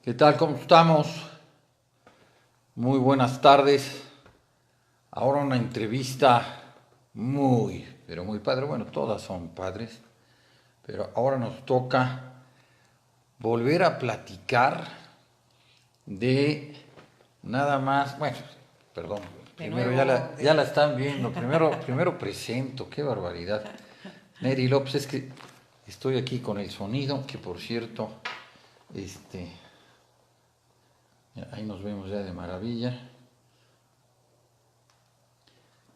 ¿Qué tal? ¿Cómo estamos? Muy buenas tardes. Ahora una entrevista pero muy padre. Bueno, todas son padres, pero ahora nos toca volver a platicar de nada más. Bueno, perdón. De Primero nuevo, ya la están viendo. Primero presento. Qué barbaridad. Neri López, es que estoy aquí con el sonido, que por cierto, este, ahí nos vemos ya de maravilla.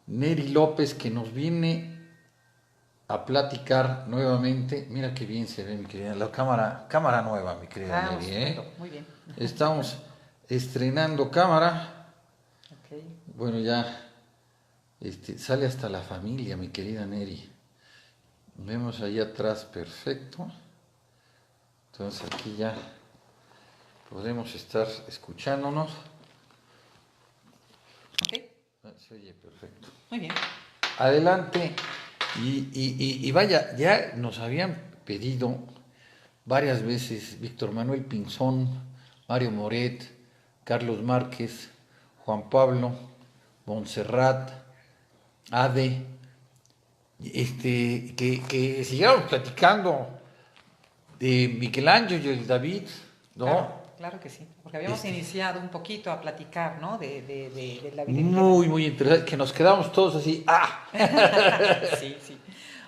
Neri López, que nos viene a platicar nuevamente. Mira qué bien se ve, mi querida. La cámara nueva, mi querida Neri, estupendo, muy bien. Estamos estrenando cámara. Ok. Bueno, ya sale hasta la familia, mi querida Neri. Vemos ahí atrás, perfecto. Entonces aquí ya podemos estar escuchándonos. Ok, Se oye perfecto. muy bien. Adelante. Y vaya, ya nos habían pedido varias veces Víctor Manuel Pinzón, Mario Moret, Carlos Márquez, Juan Pablo, Montserrat, Ade, que siguiéramos platicando de Michelangelo y el David, Claro, ¿no? claro que sí. Porque habíamos Este, iniciado un poquito a platicar, ¿no? De la vida de Miguel muy, Ángel. muy interesante, que nos quedamos todos así, ¡ah! Sí, sí.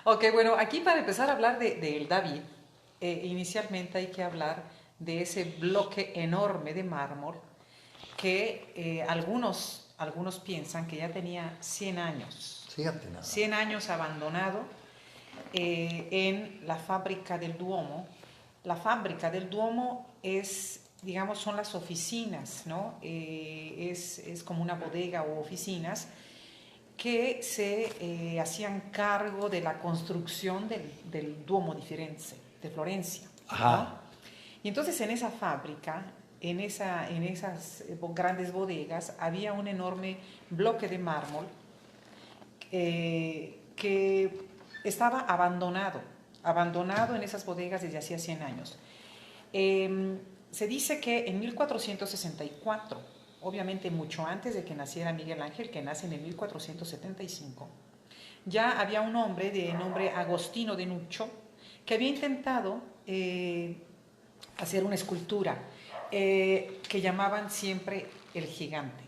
Ok, bueno, aquí para empezar a hablar del David, inicialmente hay que hablar de ese bloque enorme de mármol que algunos piensan que ya tenía 100 años. Fíjate nada 100 más. años abandonado en la fábrica del Duomo. La fábrica del Duomo es, digamos, son las oficinas, ¿no? Es como una bodega o oficinas que se hacían cargo de la construcción del Duomo di Firenze, de Florencia, ¿no? Ajá. Y entonces en esa fábrica, en esas grandes bodegas, había un enorme bloque de mármol que estaba abandonado en esas bodegas desde hacía 100 años. Se dice que en 1464, obviamente mucho antes de que naciera Miguel Ángel, que nace en el 1475, ya había un hombre de nombre Agostino de Nuccio que había intentado hacer una escultura que llamaban siempre el gigante.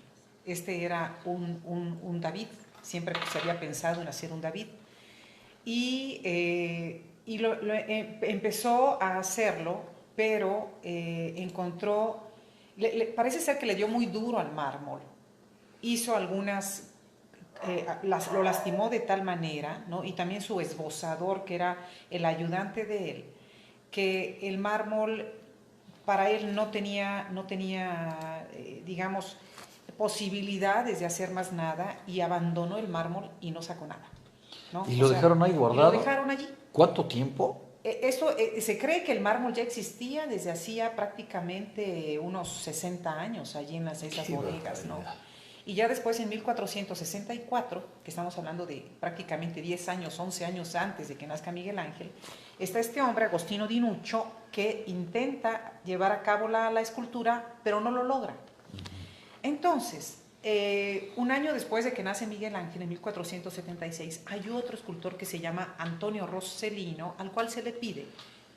Este era un David, siempre se había pensado en hacer un David. Y empezó a hacerlo, pero encontró, parece ser que le dio muy duro al mármol. Hizo algunas, lo lastimó de tal manera, ¿no? Y también su esbozador, que era el ayudante de él, que el mármol para él no tenía digamos, posibilidades de hacer más nada y abandonó el mármol y no sacó nada, ¿no? ¿Y O lo sea, dejaron ahí y lo guardado? dejaron allí. ¿Cuánto tiempo? Se cree que el mármol ya existía desde hacía prácticamente unos 60 años allí en esas Qué bodegas, ¿no? barbaridad. Y ya después en 1464, que estamos hablando de prácticamente 10 años, 11 años antes de que nazca Miguel Ángel, está este hombre, Agostino di Nuccio, que intenta llevar a cabo la escultura, pero no lo logra. Entonces, un año después de que nace Miguel Ángel, en 1476, hay otro escultor que se llama Antonio Rossellino, al cual se le pide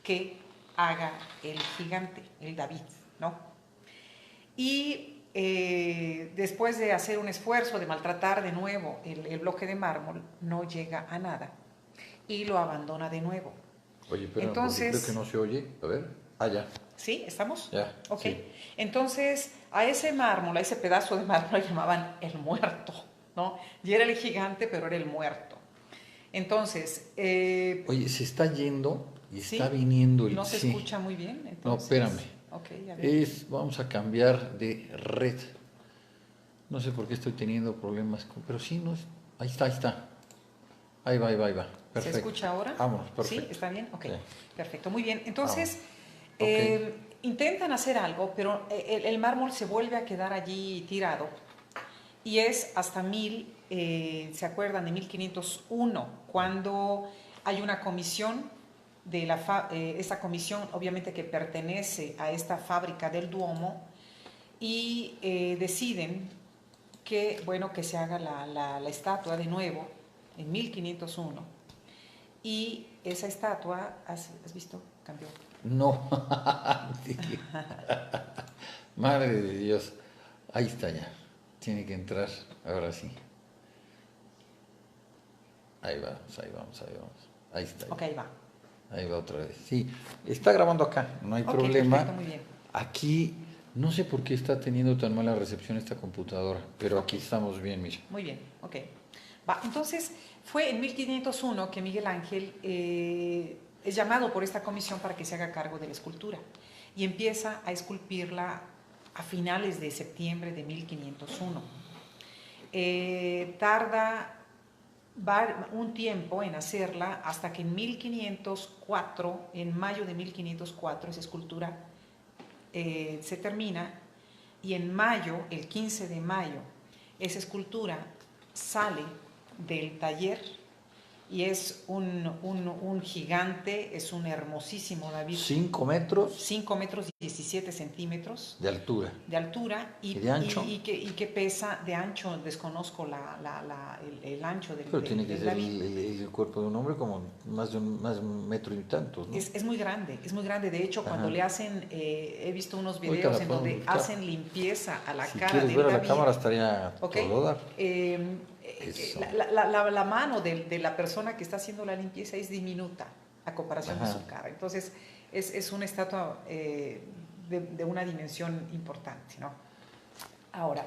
que haga el gigante, el David, ¿no? Y después de hacer un esfuerzo de maltratar de nuevo el bloque de mármol, no llega a nada y lo abandona de nuevo. Oye, espérame, porque creo que Entonces, no se oye. A ver. Ah, ya. ¿sí? ¿Estamos? Ya. Ok. Sí. Entonces, a ese mármol, a ese pedazo de mármol, le llamaban el muerto, ¿no? Y era el gigante, pero era el muerto. Entonces, Oye, se está yendo y está ¿sí? viniendo el. ¿No se Sí. escucha muy bien? No, espérame. Entonces, ok, a ver. Vamos a cambiar de red. No sé por qué estoy teniendo problemas pero sí, no es. Ahí está, ahí está. Ahí va. ¿Se Perfecto. escucha ahora? Vamos, ¿Sí? perfecto. ¿Está bien? Ok, Sí. perfecto, muy bien. Vamos. Entonces, Ok. intentan hacer algo, pero el mármol se vuelve a quedar allí tirado. Y es hasta ¿se acuerdan? De 1501, cuando hay una comisión esta comisión, obviamente que pertenece a esta fábrica del Duomo, y deciden que, bueno, que se haga la estatua de nuevo en 1501. Y esa estatua, ¿has visto? Cambió. No. Madre de Dios. Ahí está ya. Tiene que entrar. Ahora sí. Ahí vamos, ahí vamos, ahí vamos. Ahí está. Ok, ahí va. Ahí va otra vez. Sí, está grabando acá, no hay Ok, problema. perfecto, muy bien. Aquí, no sé por qué está teniendo tan mala recepción esta computadora, pero aquí estamos bien, mira. Muy bien, ok. Va, entonces, fue en 1501 que Miguel Ángel es llamado por esta comisión para que se haga cargo de la escultura y empieza a esculpirla a finales de septiembre de 1501. Tarda un tiempo en hacerla hasta que en 1504, en mayo de 1504, esa escultura se termina, y en mayo, el 15 de mayo, esa escultura sale del taller y es un gigante, es un hermosísimo David. 5 metros 5 metros 17 centímetros de altura. de altura ¿Y de ancho? y que pesa de ancho, desconozco el ancho Pero tiene que del ser David. el cuerpo de un hombre como más de un metro y tantos, ¿no? Es muy grande, es muy grande. De hecho, cuando Ajá. le hacen, he visto unos Ahorita videos la en podemos donde buscar. hacen limpieza a la Si cara quieres del ver a la David. cámara estaría ¿Ok? todo dar. Eso. La mano de la persona que está haciendo la limpieza es diminuta a comparación de su cara. Entonces, es una estatua de una dimensión importante, ¿no? Ahora,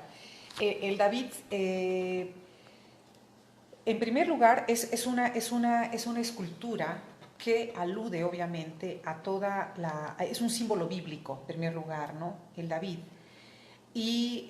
el David, en primer lugar, es una escultura que alude, obviamente, a toda la... Es un símbolo bíblico, en primer lugar, ¿no? El David. Y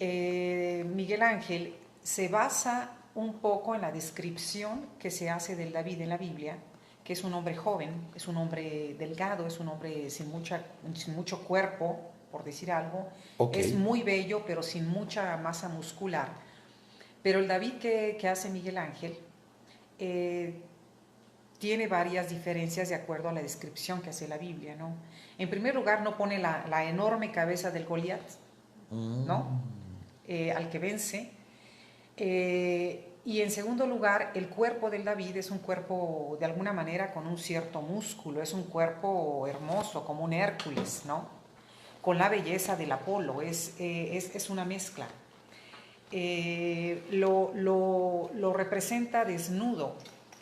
Miguel Ángel se basa un poco en la descripción que se hace del David en la Biblia, que es un hombre joven, es un hombre delgado, es un hombre sin mucho cuerpo, por decir algo. Okay. Es muy bello, pero sin mucha masa muscular. Pero el David que hace Miguel Ángel tiene varias diferencias de acuerdo a la descripción que hace la Biblia, ¿no? En primer lugar, no pone la enorme cabeza del Goliat, ¿no? Al que vence. Y en segundo lugar, el cuerpo del David es un cuerpo de alguna manera con un cierto músculo, es un cuerpo hermoso, como un Hércules, ¿no? Con la belleza del Apolo, es una mezcla. Lo representa desnudo,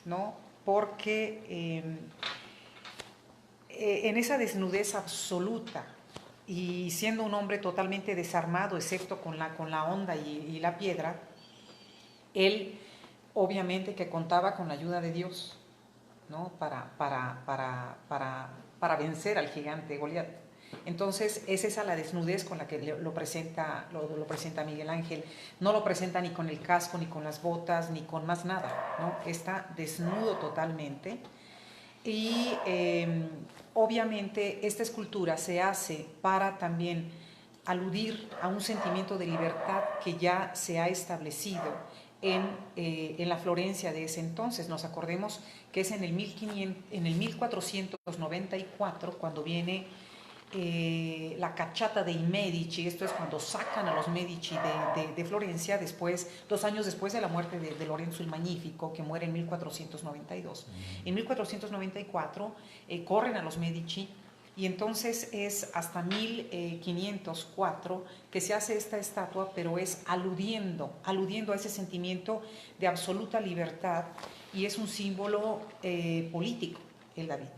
¿no? Porque en esa desnudez absoluta, y siendo un hombre totalmente desarmado, excepto con la honda y la piedra, él obviamente que contaba con la ayuda de Dios, ¿no? para vencer al gigante Goliat. Entonces es esa la desnudez con la que lo presenta Miguel Ángel. No lo presenta ni con el casco, ni con las botas, ni con más nada, ¿no? Está desnudo totalmente. Y obviamente esta escultura se hace para también aludir a un sentimiento de libertad que ya se ha establecido en la Florencia de ese entonces. Nos acordemos que es en el 1494 cuando viene la cacciata dei Medici. Esto es cuando sacan a los Medici de Florencia, 2 años después de la muerte de Lorenzo el Magnífico, que muere en 1492. En 1494 corren a los Medici, y entonces es hasta 1504 que se hace esta estatua, pero es aludiendo a ese sentimiento de absoluta libertad, y es un símbolo político, el David,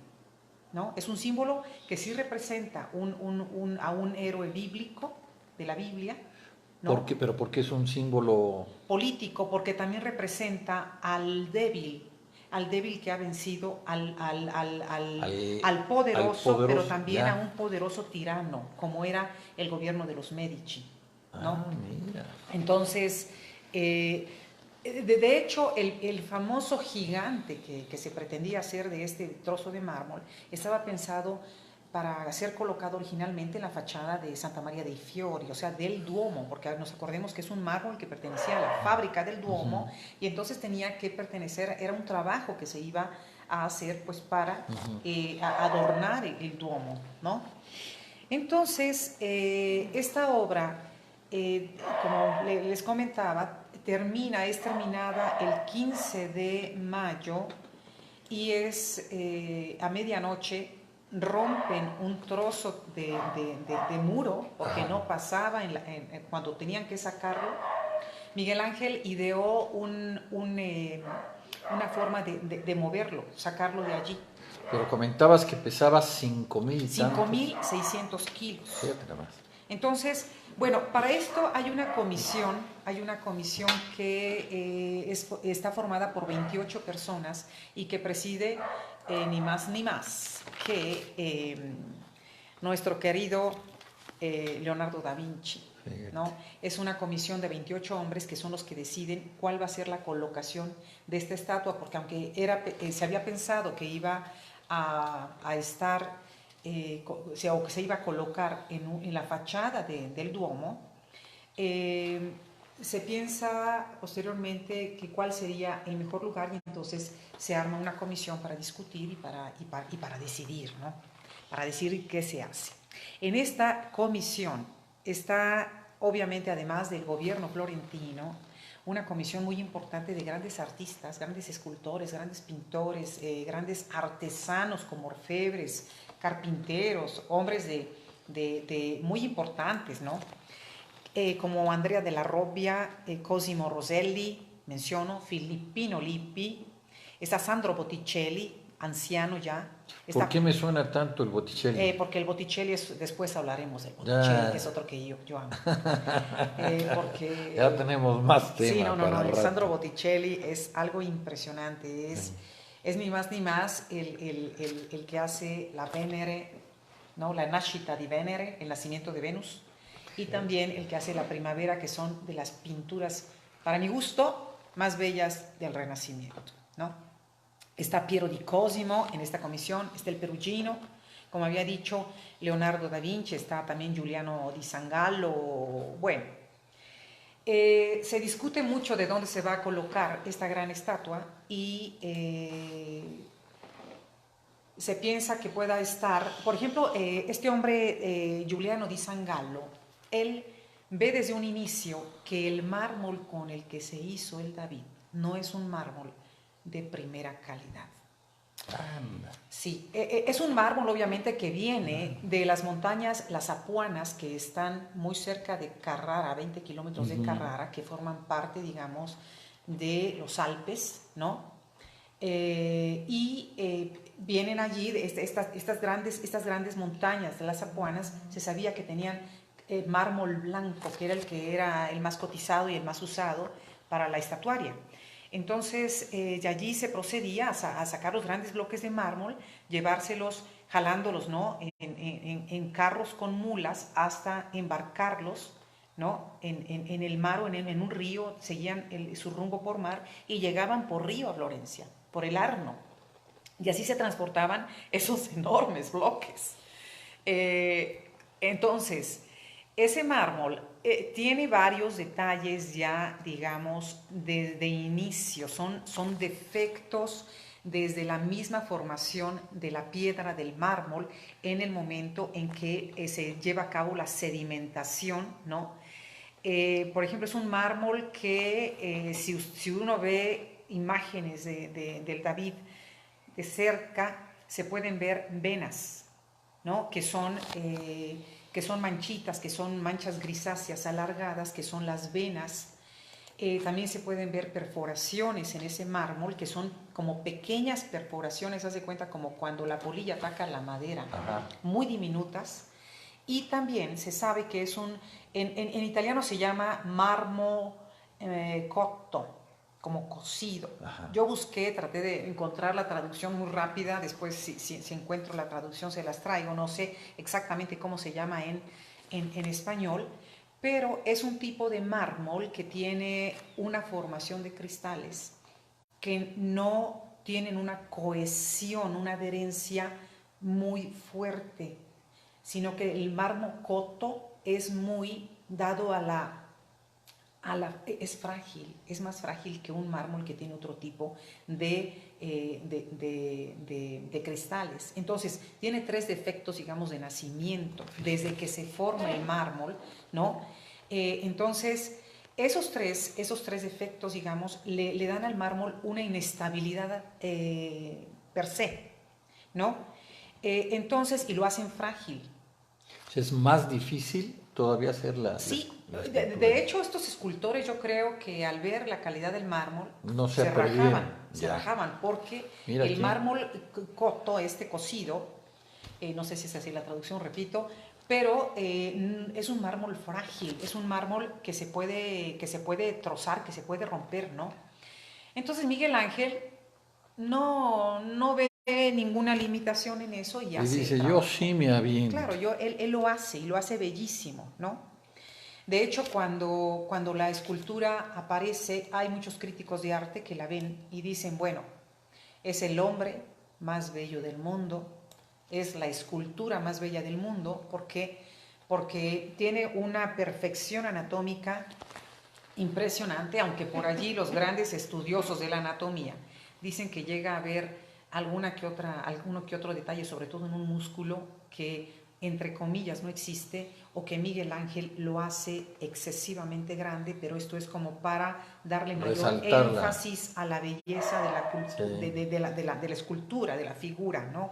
¿no? Es un símbolo que sí representa a un héroe bíblico de la Biblia, ¿no? ¿Por qué? ¿Pero por qué es un símbolo político? Porque también representa al débil que ha vencido al poderoso, pero también ya. a un poderoso tirano, como era el gobierno de los Medici, ¿no? Mira. Entonces, de hecho, el famoso gigante que se pretendía hacer de este trozo de mármol estaba pensado para ser colocado originalmente en la fachada de Santa María dei Fiori, o sea, del Duomo, porque nos acordemos que es un mármol que pertenecía a la fábrica del Duomo, y entonces tenía que pertenecer, era un trabajo que se iba a hacer pues para adornar el Duomo, ¿no? Entonces, esta obra, como les comentaba, es terminada el 15 de mayo y es a medianoche rompen un trozo de muro porque no pasaba cuando tenían que sacarlo. Miguel Ángel ideó una forma de moverlo, sacarlo de allí. Pero comentabas que pesaba 5.000 y tantos. 5.600 kilos. Fíjate nada más. Entonces, bueno, para esto hay una comisión que está formada por 28 personas y que preside ni más ni más que nuestro querido Leonardo da Vinci, ¿no? Es una comisión de 28 hombres que son los que deciden cuál va a ser la colocación de esta estatua, porque aunque se había pensado que iba a estar o que se iba a colocar en la fachada del Duomo, se piensa posteriormente que cuál sería el mejor lugar y entonces se arma una comisión para discutir y para decidir, ¿no? Para decidir qué se hace. En esta comisión está, obviamente, además del gobierno florentino, una comisión muy importante de grandes artistas, grandes escultores, grandes pintores, grandes artesanos como orfebres, carpinteros, hombres muy importantes, ¿no? Como Andrea della Robbia, Cosimo Rosselli, menciono, Filippino Lippi, está Sandro Botticelli, anciano ya. ¿Por qué me suena tanto el Botticelli? Porque el Botticelli después hablaremos del Botticelli, que es otro que yo amo. Porque, ya tenemos más temas. Sí, no, Sandro Botticelli es algo impresionante, es ni más ni más el que hace la Venere, ¿no? La Nascita di Venere, el nacimiento de Venus, y también el que hace la Primavera, que son de las pinturas, para mi gusto, más bellas del Renacimiento, ¿no? Está Piero di Cosimo en esta comisión, está el Perugino, como había dicho, Leonardo da Vinci, está también Giuliano di Sangallo. Bueno, se discute mucho de dónde se va a colocar esta gran estatua y se piensa que pueda estar, por ejemplo, este hombre, Giuliano di Sangallo, él ve desde un inicio que el mármol con el que se hizo el David no es un mármol de primera calidad. Anda. Sí, es un mármol obviamente que viene de las montañas, las Apuanas, que están muy cerca de Carrara, 20 kilómetros de Carrara, que forman parte, digamos, de los Alpes, ¿no? Vienen allí, estas grandes montañas de las Apuanas, se sabía que tenían mármol blanco, que era el más cotizado y el más usado para la estatuaria. Entonces, de allí se procedía a sacar los grandes bloques de mármol, llevárselos, jalándolos, ¿no? en carros con mulas hasta embarcarlos, ¿no? en el mar o en un río, seguían su rumbo por mar y llegaban por río a Florencia, por el Arno. Y así se transportaban esos enormes bloques. Entonces, ese mármol tiene varios detalles ya, digamos, desde inicio, son defectos desde la misma formación de la piedra del mármol en el momento en que se lleva a cabo la sedimentación, ¿no? Por ejemplo, es un mármol que si uno ve imágenes del David de cerca, se pueden ver venas, ¿no? que son manchitas, que son manchas grisáceas alargadas, que son las venas. También se pueden ver perforaciones en ese mármol, que son como pequeñas perforaciones, haz de cuenta como cuando la polilla ataca la madera, muy diminutas. Y también se sabe que es en italiano se llama marmo cotto, como cocido. Yo busqué, traté de encontrar la traducción muy rápida, después si encuentro la traducción se las traigo, no sé exactamente cómo se llama en español, pero es un tipo de mármol que tiene una formación de cristales que no tienen una cohesión, una adherencia muy fuerte, sino que el mármol cotto es muy dado a Es frágil, es más frágil que un mármol que tiene otro tipo de cristales. Entonces, tiene 3 defectos, digamos, de nacimiento, desde que se forma el mármol, ¿no? Entonces, esos tres defectos, digamos, le dan al mármol una inestabilidad per se, ¿no? Entonces, y lo hacen frágil. Es más difícil todavía hacer Sí, la de hecho estos escultores yo creo que al ver la calidad del mármol no se perdieron. se rajaban porque Mira el aquí. mármol cocido, no sé si es así la traducción, repito, pero es un mármol frágil, es un mármol que se puede trozar, que se puede romper, ¿no? Entonces Miguel Ángel no ve ninguna limitación en eso y Y hace el dice, yo trabajo. sí me aviento. Claro, él lo hace y lo hace bellísimo, ¿no? De hecho, cuando la escultura aparece, hay muchos críticos de arte que la ven y dicen, bueno, es el hombre más bello del mundo, es la escultura más bella del mundo, porque tiene una perfección anatómica impresionante, aunque por allí los grandes estudiosos de la anatomía dicen que llega a ver alguno que otro detalle, sobre todo en un músculo que entre comillas no existe, o que Miguel Ángel lo hace excesivamente grande, pero esto es como para darle mayor resaltarla. énfasis a la belleza de la, Sí. de la escultura, de la figura, ¿no?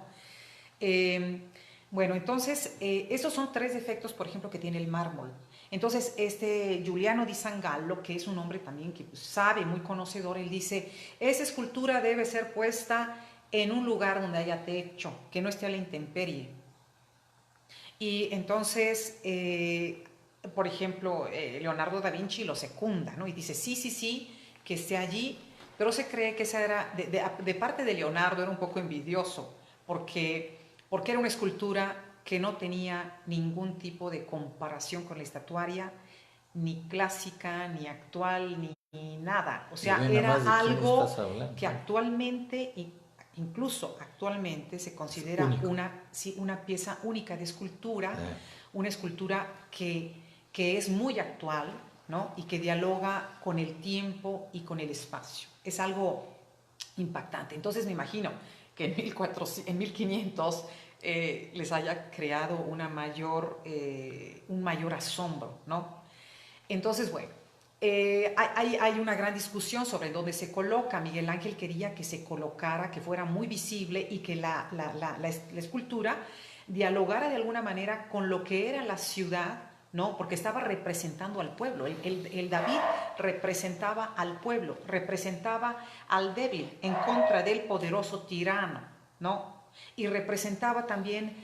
Bueno, entonces, esos son 3 defectos, por ejemplo, que tiene el mármol. Entonces, este Giuliano di Sangallo, que es un hombre también que sabe, muy conocedor, él dice, esa escultura debe ser puesta en un lugar donde haya techo, que no esté a la intemperie. Y entonces, por ejemplo, Leonardo da Vinci lo secunda, ¿no? Y dice, sí, que esté allí, pero se cree que esa era, de parte de Leonardo era un poco envidioso, porque era una escultura que no tenía ningún tipo de comparación con la estatuaria, ni clásica, ni actual, ni nada. O sea, era algo que actualmente, incluso actualmente, se considera una pieza única de escultura, una escultura que es muy actual, ¿no? Y que dialoga con el tiempo y con el espacio. Es algo impactante. Entonces me imagino que en 1500 les haya creado un mayor asombro, ¿no? Entonces, bueno, hay una gran discusión sobre dónde se coloca. Miguel Ángel quería que se colocara, que fuera muy visible y que la escultura dialogara de alguna manera con lo que era la ciudad, ¿no? Porque estaba representando al pueblo. El David representaba al pueblo, representaba al débil en contra del poderoso tirano, ¿no? Y representaba también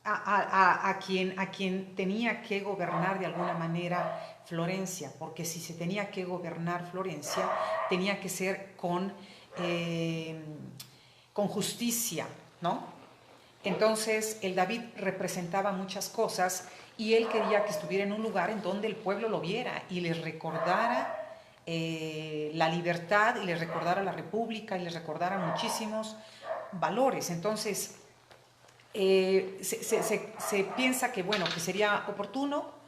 a quien tenía que gobernar de alguna manera Florencia, porque si se tenía que gobernar Florencia, tenía que ser con justicia, ¿no? Entonces el David representaba muchas cosas y él quería que estuviera en un lugar en donde el pueblo lo viera y les recordara la libertad y les recordara la república y les recordara muchísimos valores. Entonces, se piensa que, bueno, que sería oportuno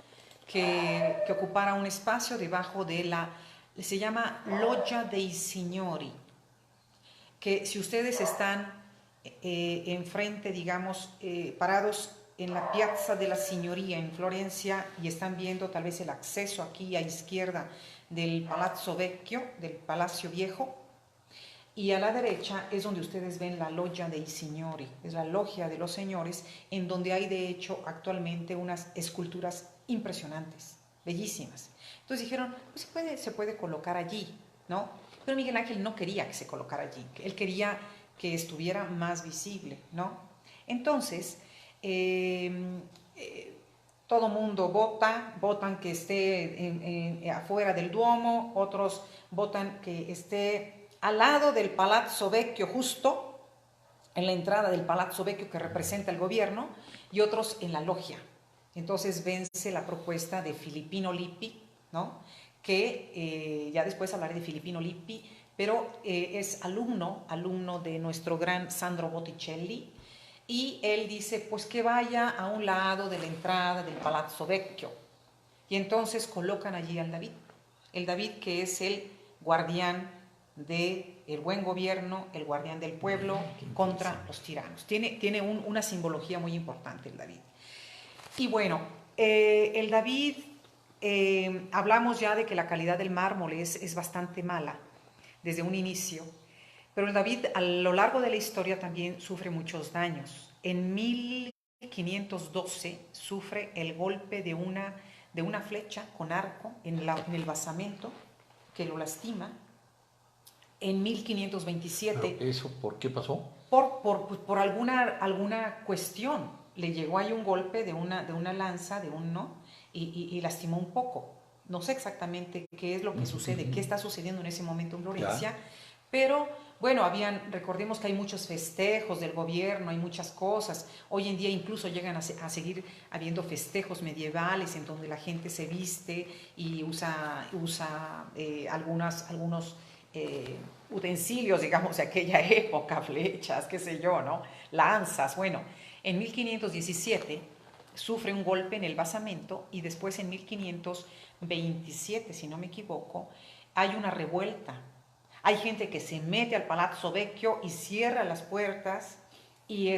que ocupara un espacio debajo de se llama Loggia dei Signori, que si ustedes están enfrente, digamos, parados en la Piazza della Signoria en Florencia y están viendo tal vez el acceso aquí a izquierda del Palazzo Vecchio, del Palacio Viejo, y a la derecha es donde ustedes ven la Loggia dei Signori, es la logia de los señores, en donde hay de hecho actualmente unas esculturas impresionantes, bellísimas. Entonces dijeron, pues se puede colocar allí, ¿no? Pero Miguel Ángel no quería que se colocara allí, él quería que estuviera más visible, ¿no? Entonces, todo mundo votan que esté afuera del Duomo, otros votan que esté al lado del Palazzo Vecchio, justo en la entrada del Palazzo Vecchio que representa el gobierno, y otros en la logia. Entonces vence la propuesta de Filippino Lippi, ¿no? Que ya después hablaré de Filippino Lippi, pero es alumno de nuestro gran Sandro Botticelli, y él dice pues que vaya a un lado de la entrada del Palazzo Vecchio. Y entonces colocan allí al David, el David que es el guardián del buen gobierno, el guardián del pueblo contra los tiranos. Tiene una simbología muy importante el David. Y bueno, el David, hablamos ya de que la calidad del mármol es bastante mala desde un inicio, pero el David a lo largo de la historia también sufre muchos daños. En 1512 sufre el golpe de una flecha con arco en el basamento que lo lastima. En 1527... ¿Pero eso por qué pasó? Por alguna cuestión. Le llegó ahí un golpe de una lanza, y lastimó un poco. No sé exactamente qué es lo que sucede, qué está sucediendo en ese momento en Florencia, ya. Pero bueno, recordemos que hay muchos festejos del gobierno, hay muchas cosas. Hoy en día incluso llegan a seguir habiendo festejos medievales en donde la gente se viste y usa algunos utensilios, digamos, de aquella época, flechas, qué sé yo, ¿no? Lanzas. Bueno, en 1517 sufre un golpe en el basamento y después en 1527, si no me equivoco, hay una revuelta. Hay gente que se mete al Palazzo Vecchio y cierra las puertas y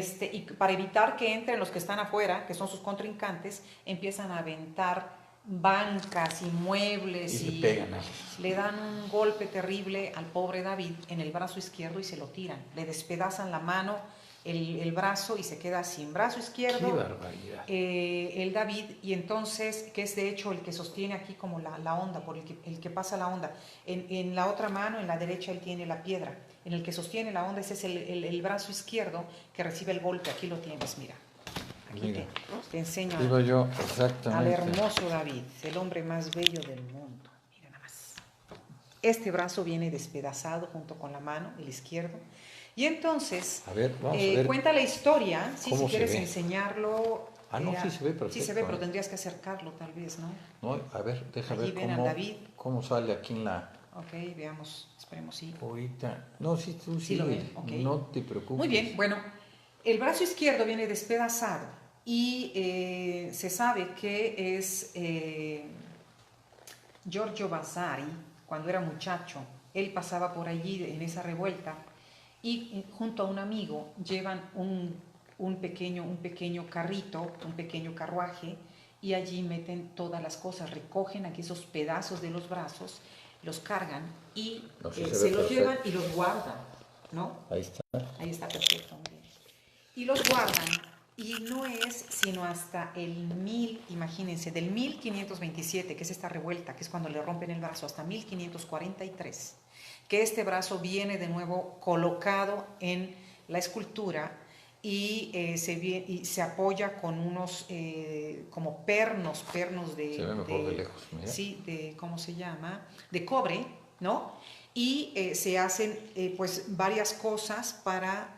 para evitar que entren los que están afuera, que son sus contrincantes, empiezan a aventar bancas y muebles y le dan un golpe terrible al pobre David en el brazo izquierdo y se lo tiran. Le despedazan la mano, el brazo y se queda sin brazo izquierdo. ¡Qué barbaridad! El David, y entonces, que es de hecho el que sostiene aquí como la onda, por el que pasa la onda. En la otra mano, en la derecha, él tiene la piedra. En el que sostiene la onda, ese es el brazo izquierdo que recibe el golpe. Aquí lo tienes, mira. Aquí te enseño al hermoso David, el hombre más bello del mundo. Mira nada más. Este brazo viene despedazado junto con la mano, el izquierdo. Y entonces, vamos a ver, cuenta la historia, si quieres enseñarlo. No, sí se ve perfecto. Sí se ve, pero tendrías que acercarlo tal vez, ¿no? No, a ver, déjame ver cómo sale aquí en la... Ok, veamos, esperemos, sí. Ahorita, no, sí, tú sí, lo ven, okay. No te preocupes. Muy bien, bueno, el brazo izquierdo viene despedazado y se sabe que es Giorgio Vasari, cuando era muchacho, él pasaba por allí en esa revuelta y junto a un amigo llevan un pequeño carrito, un pequeño carruaje, y allí meten todas las cosas, recogen aquí esos pedazos de los brazos, los cargan y se los llevan y los guardan, ¿no? Ahí está. Ahí está perfecto, muy bien. Y los guardan, y no es sino hasta imagínense, del 1527, que es esta revuelta, que es cuando le rompen el brazo, hasta 1543, que este brazo viene de nuevo colocado en la escultura y se apoya con unos como pernos de... Se ve mejor de lejos, mira. Sí, ¿cómo se llama? De cobre, ¿no? Y se hacen pues varias cosas para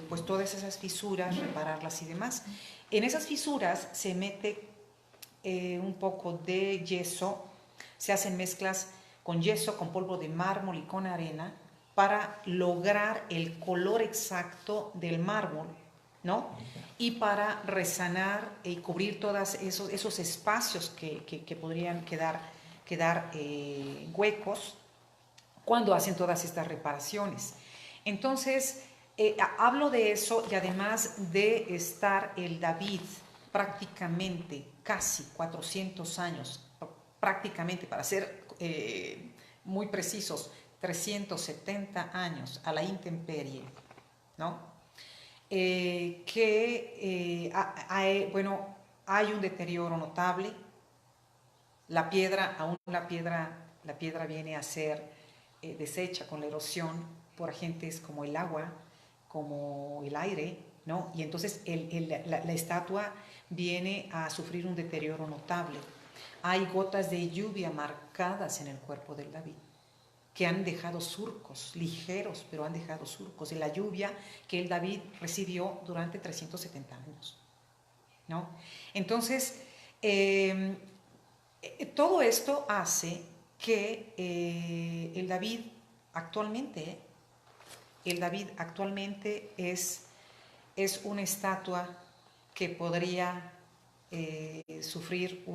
pues todas esas fisuras, repararlas y demás. En esas fisuras se mete un poco de yeso, se hacen mezclas con yeso, con polvo de mármol y con arena para lograr el color exacto del mármol, ¿no? Y para resanar y cubrir todos esos espacios que podrían quedar huecos cuando hacen todas estas reparaciones. Entonces, hablo de eso y además de estar el David prácticamente casi 400 años, prácticamente para ser muy precisos, 370 años a la intemperie, ¿no? Hay un deterioro notable. La piedra viene a ser deshecha con la erosión por agentes como el agua, como el aire, ¿no? Y entonces la estatua viene a sufrir un deterioro notable. Hay gotas de lluvia marcadas en el cuerpo del David, que han dejado surcos, ligeros, pero han dejado surcos de la lluvia que el David recibió durante 370 años, ¿no? Entonces, todo esto hace que el David actualmente es una estatua que podría sufrir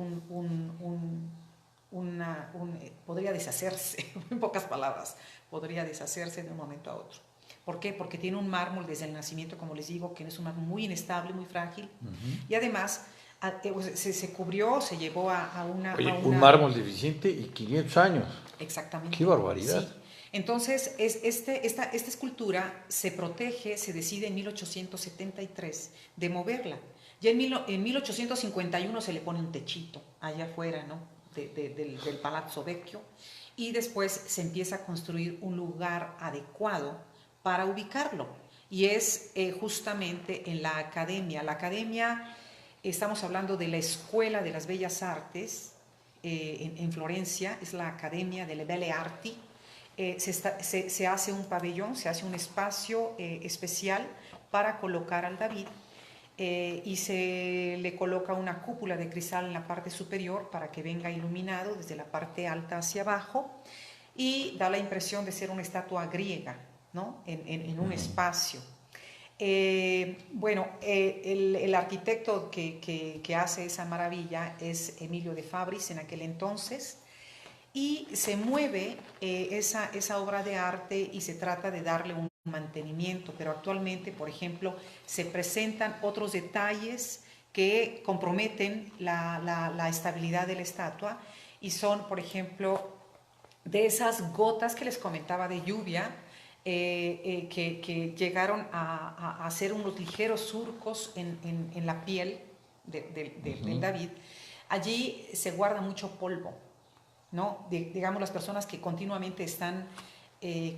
podría deshacerse, en pocas palabras, podría deshacerse de un momento a otro. ¿Por qué? Porque tiene un mármol desde el nacimiento, como les digo, que es un mármol muy inestable, muy frágil, y además se cubrió, se llevó a una... Oye, a un una mármol deficiente y 500 años. Exactamente. ¡Qué barbaridad! Sí. Entonces, esta escultura se protege, se decide en 1873 de moverla. Ya en 1851 se le pone un techito allá afuera, ¿no? del Palazzo Vecchio, y después se empieza a construir un lugar adecuado para ubicarlo. Y es justamente en la academia. La academia, estamos hablando de la Escuela de las Bellas Artes, en Florencia, es la Academia delle Belle Arti. Se hace un pabellón, se hace un espacio especial para colocar al David, y se le coloca una cúpula de cristal en la parte superior para que venga iluminado desde la parte alta hacia abajo, y da la impresión de ser una estatua griega, ¿no? en un espacio. El arquitecto que hace esa maravilla es Emilio de Fabris en aquel entonces, y se mueve esa obra de arte y se trata de darle un mantenimiento, pero actualmente, por ejemplo, se presentan otros detalles que comprometen la estabilidad de la estatua, y son, por ejemplo, de esas gotas que les comentaba de lluvia, que llegaron a hacer unos ligeros surcos en la piel del David. Allí se guarda mucho polvo, ¿no? Digamos, las personas que continuamente están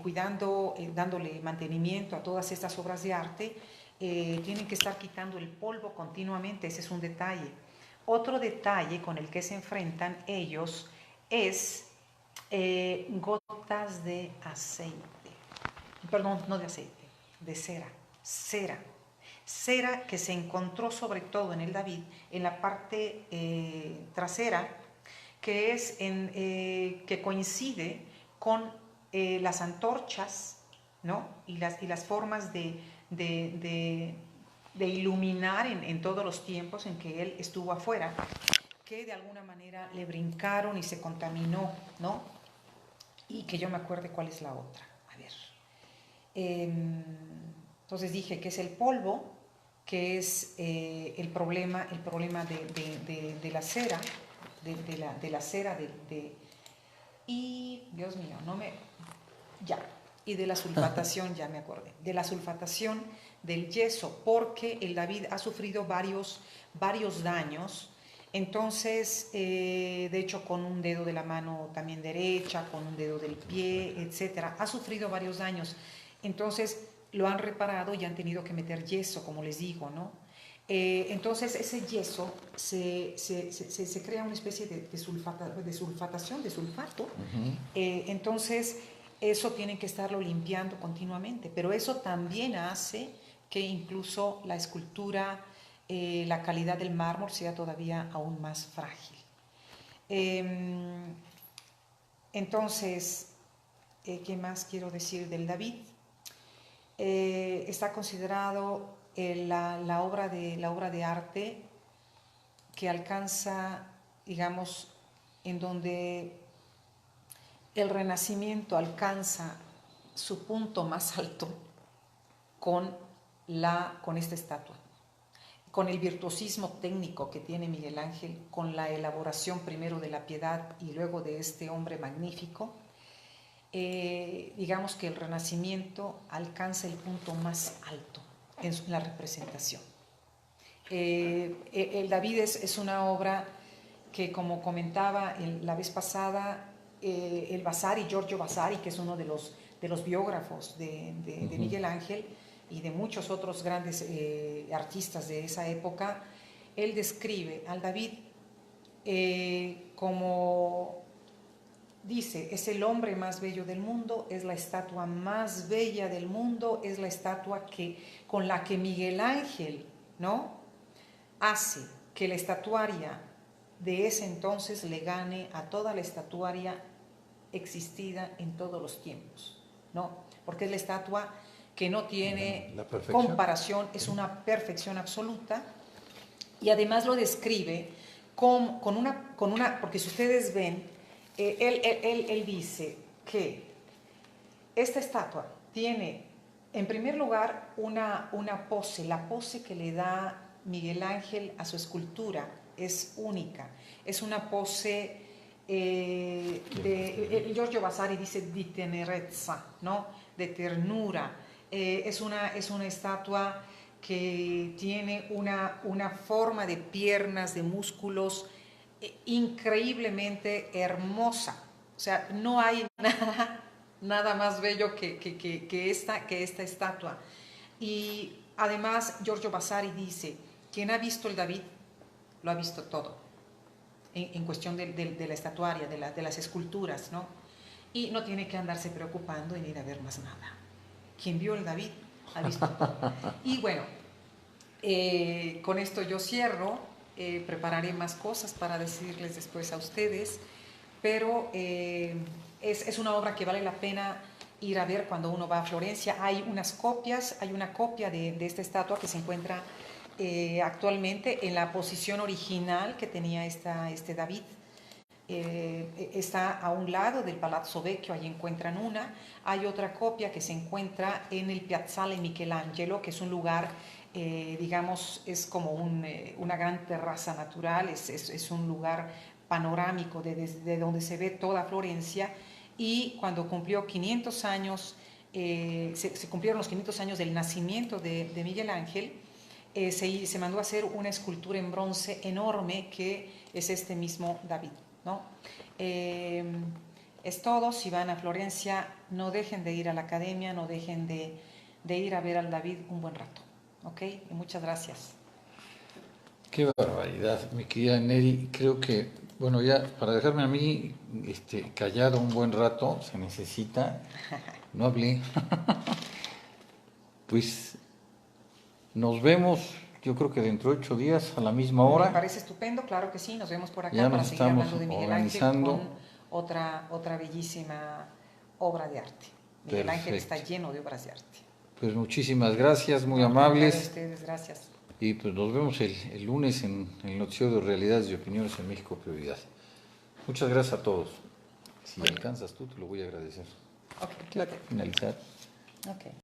cuidando, dándole mantenimiento a todas estas obras de arte, tienen que estar quitando el polvo continuamente. Ese es un detalle. Otro detalle con el que se enfrentan ellos es gotas de aceite, perdón, no de aceite, de cera que se encontró sobre todo en el David, en la parte trasera, que que coincide con las antorchas, ¿no? y las formas de iluminar en todos los tiempos en que él estuvo afuera, que de alguna manera le brincaron y se contaminó, ¿no? Y que yo me acuerde cuál es la otra. A ver. Entonces dije que es el polvo, que es el problema de la cera, de la cera, y Dios mío, no me... Ya. Y de la sulfatación, ya me acordé. De la sulfatación del yeso, porque el David ha sufrido varios daños. Entonces, de hecho, con un dedo de la mano también derecha, con un dedo del pie, etcétera, ha sufrido varios daños. Entonces, lo han reparado y han tenido que meter yeso, como les digo, ¿no? Entonces, ese yeso se crea una especie de sulfatación, de sulfato. Entonces, eso tienen que estarlo limpiando continuamente, pero eso también hace que incluso la escultura, la calidad del mármol sea todavía aún más frágil. Entonces, ¿qué más quiero decir del David? Está considerado la obra de arte que alcanza, digamos, en donde el Renacimiento alcanza su punto más alto con esta estatua, con el virtuosismo técnico que tiene Miguel Ángel, con la elaboración primero de la Piedad y luego de este hombre magnífico. Digamos que el Renacimiento alcanza el punto más alto en la representación. El David es una obra que, como comentaba la vez pasada, el Vasari, Giorgio Vasari, que es uno de los biógrafos de Miguel Ángel y de muchos otros grandes artistas de esa época, él describe al David como... Dice, es el hombre más bello del mundo, es la estatua más bella del mundo, es la estatua con la que Miguel Ángel, ¿no?, hace que la estatuaria de ese entonces le gane a toda la estatuaria existida en todos los tiempos, ¿no? Porque es la estatua que no tiene comparación, es una perfección absoluta. y además lo describe con una, porque si ustedes ven, él dice que esta estatua tiene, en primer lugar, una pose, la pose que le da Miguel Ángel a su escultura es única, es una pose Giorgio Vasari dice di tenerezza, ¿no? De ternura, es una estatua que tiene una forma de piernas, de músculos increíblemente hermosa. O sea, no hay nada más bello que esta estatua. Y además, Giorgio Vasari dice, quien ha visto el David, lo ha visto todo, en cuestión de la estatuaria, de las esculturas, ¿no? Y no tiene que andarse preocupando en ir a ver más nada. Quien vio el David ha visto todo. Y bueno, con esto yo cierro, prepararé más cosas para decirles después a ustedes, pero es una obra que vale la pena ir a ver cuando uno va a Florencia. Hay unas copias, hay una copia de esta estatua que se encuentra actualmente en la posición original que tenía este David. Está a un lado del Palazzo Vecchio, ahí encuentran una. Hay otra copia que se encuentra en el Piazzale Michelangelo, que es un lugar, digamos, es como una gran terraza natural, es un lugar panorámico desde donde se ve toda Florencia. Y cuando cumplió 500 años, se cumplieron los 500 años del nacimiento de Miguel Ángel, se mandó a hacer una escultura en bronce enorme que es este mismo David, ¿no? Es todo. Si van a Florencia, no dejen de ir a la academia, no dejen de ir a ver al David un buen rato, ¿ok? Y muchas gracias. Qué barbaridad, mi querida Neri. Creo que, bueno, ya para dejarme a mí callado un buen rato, se necesita. No hablé. Pues nos vemos, yo creo que dentro de 8 días a la misma hora. Me parece estupendo, claro que sí. Nos vemos por acá Ya para nos seguir estamos hablando de Miguel Ángel organizando. con otra bellísima obra de arte. Miguel Ángel está lleno de obras de arte. Pues muchísimas gracias, muy No, amables. a ustedes, gracias. Y pues nos vemos el lunes en el noticiero de Realidades y Opiniones en México Prioridad. Muchas gracias a todos. Si alcanzas tú, te lo voy a agradecer. Ok, Finalizar. ok.